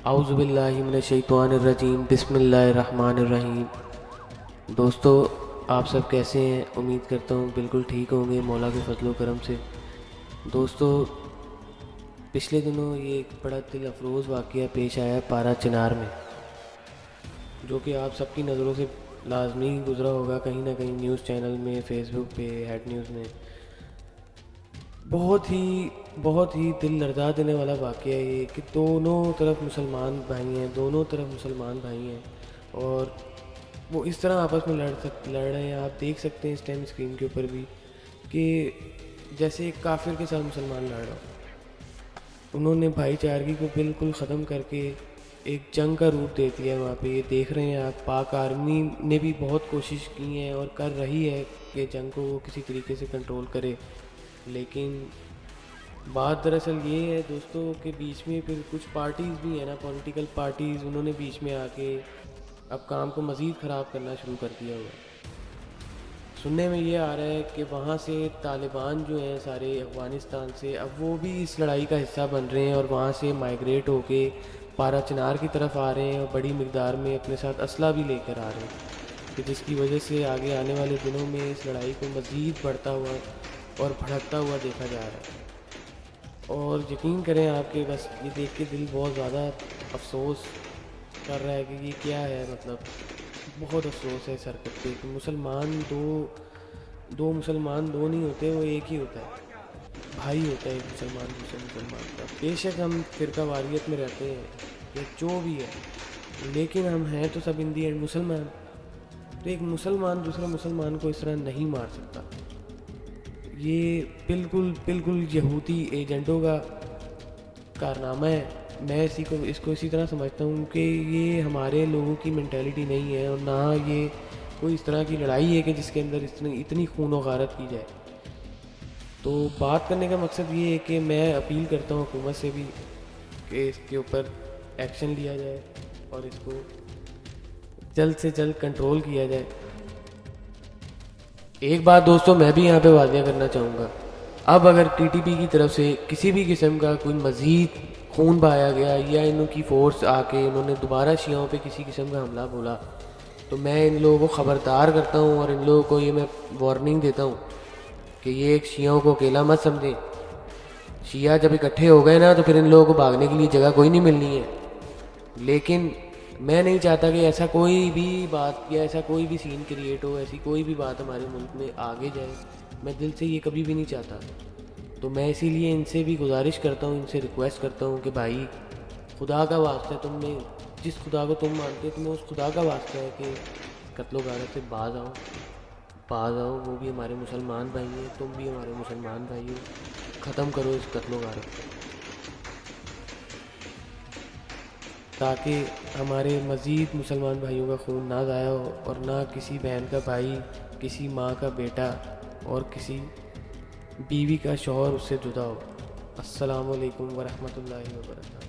اعوذ باللہ من الشیطان الرجیم، بسم اللہ الرحمن الرحیم۔ دوستو، آپ سب کیسے ہیں؟ امید کرتا ہوں بالکل ٹھیک ہوں گے مولا کے فضل و کرم سے۔ دوستو، پچھلے دنوں یہ ایک بڑا دل افروز واقعہ پیش آیا پارا چنار میں، جو کہ آپ سب کی نظروں سے لازمی گزرا ہوگا کہیں نہ کہیں، نیوز چینل میں، فیس بک پہ، ہیڈ نیوز میں۔ بہت ہی دل لرزا دینے والا واقعہ ہے یہ کہ دونوں طرف مسلمان بھائی ہیں اور وہ اس طرح آپس میں لڑ رہے ہیں۔ آپ دیکھ سکتے ہیں اس ٹائم اسکرین کے اوپر بھی کہ جیسے ایک کافر کے ساتھ مسلمان لڑ رہا ہو۔ انہوں نے بھائی چارگی کو بالکل ختم کر کے ایک جنگ کا روپ دے دیا وہاں پہ۔ یہ دیکھ رہے ہیں آپ، پاک آرمی نے بھی بہت کوشش کی ہے اور کر رہی ہے کہ جنگ کو وہ کسی طریقے سے کنٹرول کرے، لیکن بات دراصل یہ ہے دوستو کہ بیچ میں پھر کچھ پارٹیز بھی ہیں نا، پولیٹیکل پارٹیز، انہوں نے بیچ میں آ کے اب کام کو مزید خراب کرنا شروع کر دیا ہوا ہے۔ سننے میں یہ آ رہا ہے کہ وہاں سے طالبان جو ہیں سارے افغانستان سے، اب وہ بھی اس لڑائی کا حصہ بن رہے ہیں اور وہاں سے مائیگریٹ ہو کے پارا چنار کی طرف آ رہے ہیں اور بڑی مقدار میں اپنے ساتھ اسلحہ بھی لے کر آ رہے ہیں، کہ جس کی وجہ سے آگے آنے والے دنوں میں اس لڑائی کو مزید بڑھتا ہوا اور بھڑکتا ہوا دیکھا جا رہا ہے۔ اور یقین کریں آپ کے بس یہ دیکھ کے دل بہت زیادہ افسوس کر رہا ہے کہ یہ کیا ہے، مطلب بہت افسوس ہے اس حرکت پہ کہ مسلمان دو نہیں ہوتے، وہ ایک ہی ہوتا ہے، بھائی ہوتا ہے ایک مسلمان دوسرے مسلمان کا۔ بے شک ہم فرقہ واریت میں رہتے ہیں یا جو بھی ہے، لیکن ہم ہیں تو سب ان دی اینڈ مسلمان۔ تو ایک مسلمان دوسرے مسلمان کو اس طرح نہیں مار سکتا۔ یہ بالکل یہودی ایجنٹوں کا کارنامہ ہے۔ میں اس کو اسی طرح سمجھتا ہوں کہ یہ ہمارے لوگوں کی مینٹیلٹی نہیں ہے، اور نہ یہ کوئی اس طرح کی لڑائی ہے کہ جس کے اندر اتنی خون و غارت کی جائے۔ تو بات کرنے کا مقصد یہ ہے کہ میں اپیل کرتا ہوں حکومت سے بھی کہ اس کے اوپر ایکشن لیا جائے اور اس کو جلد سے جلد کنٹرول کیا جائے۔ ایک بات دوستو میں بھی یہاں پہ واضح کرنا چاہوں گا، اب اگر ٹی ٹی پی کی طرف سے کسی بھی قسم کا کوئی مزید خون بہایا گیا یا انہوں کی فورس آ کے انہوں نے دوبارہ شیعوں پہ کسی قسم کا حملہ بولا، تو میں ان لوگوں کو خبردار کرتا ہوں اور ان لوگوں کو یہ میں وارننگ دیتا ہوں کہ یہ ایک شیعوں کو اکیلا مت سمجھیں۔ شیعہ جب اکٹھے ہو گئے نا تو پھر ان لوگوں کو بھاگنے کے لیے جگہ کوئی نہیں ملنی ہے۔ لیکن میں نہیں چاہتا کہ ایسا کوئی بھی بات یا ایسا کوئی بھی سین کریٹ ہو، ایسی کوئی بھی بات ہمارے ملک میں آگے جائے، میں دل سے یہ کبھی بھی نہیں چاہتا۔ تو میں اسی لیے ان سے بھی گزارش کرتا ہوں، ان سے ریکویسٹ کرتا ہوں کہ بھائی خدا کا واسطہ ہے، تم نے جس خدا کو تم مانتے ہو تمہیں اس خدا کا واسطہ ہے کہ قتل و غارت سے باز آؤ، وہ بھی ہمارے مسلمان بھائی ہیں، تم بھی ہمارے مسلمان بھائی ہو، ختم کرو اس قتل و غارت کو، تاکہ ہمارے مزید مسلمان بھائیوں کا خون نہ ضائع ہو اور نہ کسی بہن کا بھائی، کسی ماں کا بیٹا اور کسی بیوی کا شوہر اس سے جدا ہو۔ السلام علیکم ورحمۃ اللہ وبرکاتہ۔